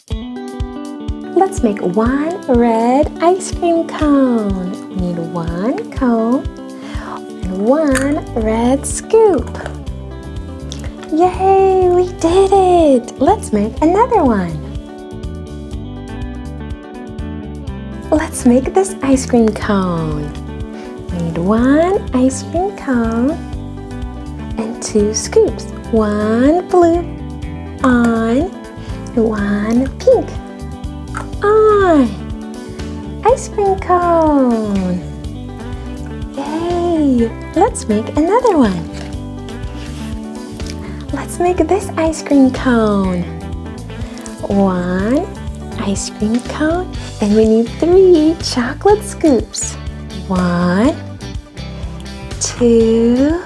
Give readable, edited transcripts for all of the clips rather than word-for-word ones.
Let's make one red ice cream cone. We need one cone and one red scoop. Yay, we did it! Let's make another one. Let's make this ice cream cone. We need one ice cream cone and two scoops. One blue on and one pink on. Ice cream cone. Yay! Let's make another one. Let's make this ice cream cone. One ice cream cone, and we need 3 chocolate scoops. 1, 2,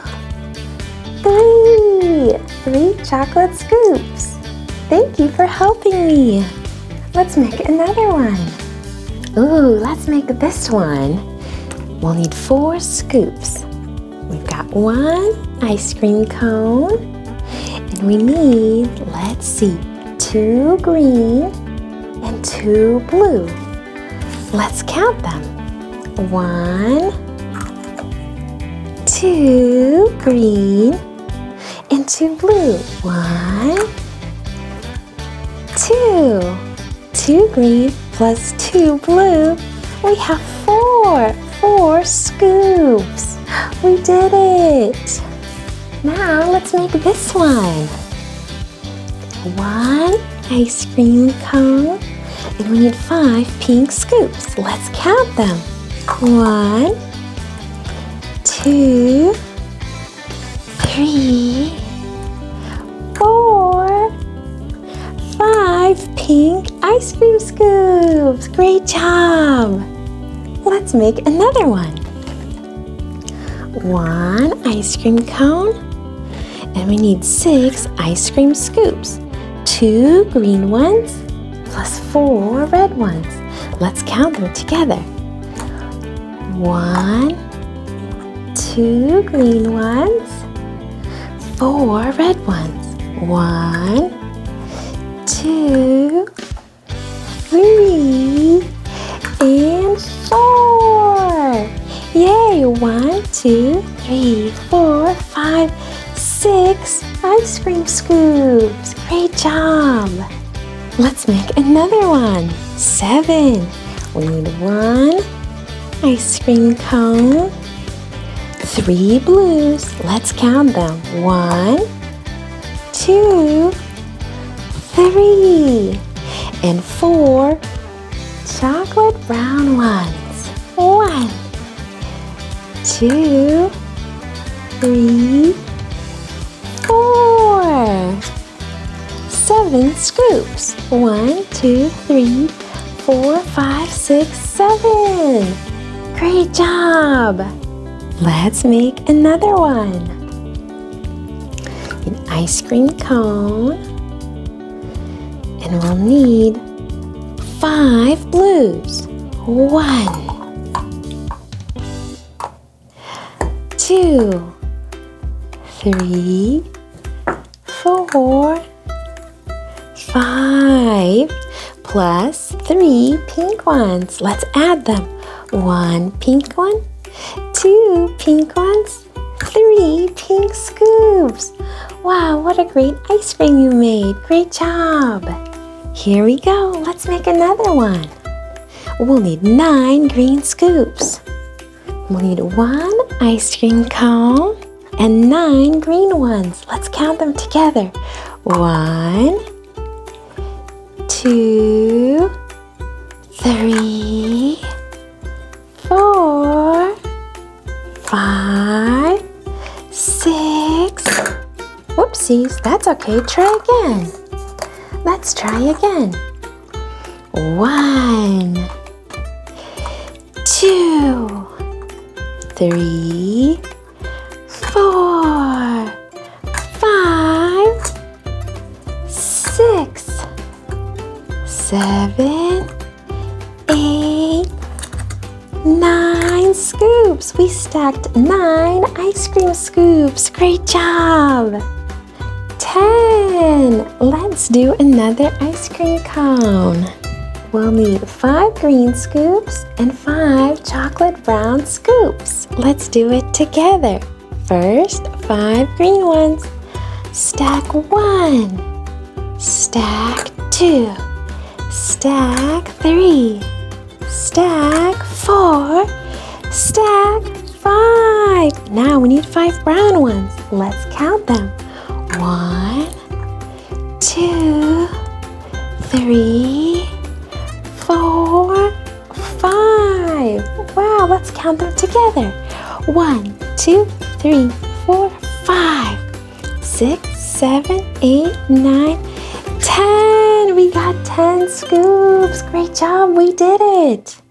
3. 3 chocolate scoops. Thank you for helping me. Let's make another one. Ooh, let's make this one. We'll need 4 scoops. We've got 1 ice cream cone, and we need, let's see, 2 green and 2 blue. Let's count them. 1, 2 green and 2 blue. 1, 2. 2 green plus 2 blue. We have 4 scoops. We did it. Now let's make this one. 1 ice cream cone, and we need 5 pink scoops. Let's count them. 1, 2, 3, 4, 5 pink ice cream scoops. Great job. Let's make another one. 1 ice cream cone, and we need 6 ice cream scoops. 2 green ones plus 4 red ones. Let's count them together. 1, 2 green ones, 4 red ones. 1, 2, 3, and 4. Yay! 1, 2, 3, 4, 5, 6 ice cream scoops. Great job. Let's make another one. 7. We need 1 ice cream cone, 3 blues. Let's count them. 1, 2, 3, and 4 chocolate brown ones. 1, 2, 3, 4. 7 scoops. 1, 2, 3, 4, 5, 6, 7. Great job. Let's make another one. An ice cream cone, and we'll need 5 blues. 1, 2, 3, 4, 5, plus 3 pink ones. Let's add them. 1 pink one, 2 pink ones, 3 pink scoops. Wow, what a great ice cream you made. Great job. Here we go. Let's make another one. We'll need 9 green scoops. We'll need 1 ice cream cone and 9 green ones. Let's count them together. 1, 2, 3, 4, 5, 6. Whoopsies, that's okay. Try again. Let's try again. 1, 2, 3, 4, 5, 6, 7, 8, 9 scoops. We stacked 9 ice cream scoops. Great job. 10. Let's do another ice cream cone. We'll need 5 green scoops and 5 chocolate brown scoops. Let's do it together. First, 5 green ones. Stack 1. Stack 2. Stack 3. Stack 4. Stack 5. Now we need 5 brown ones. Let's count them. 1, 2, 3, 4, 5. Wow, let's count them together. 1, 2, 3, 4, 5. 6, 7, 8, 9, 10. We got 10 scoops. Great job, we did it.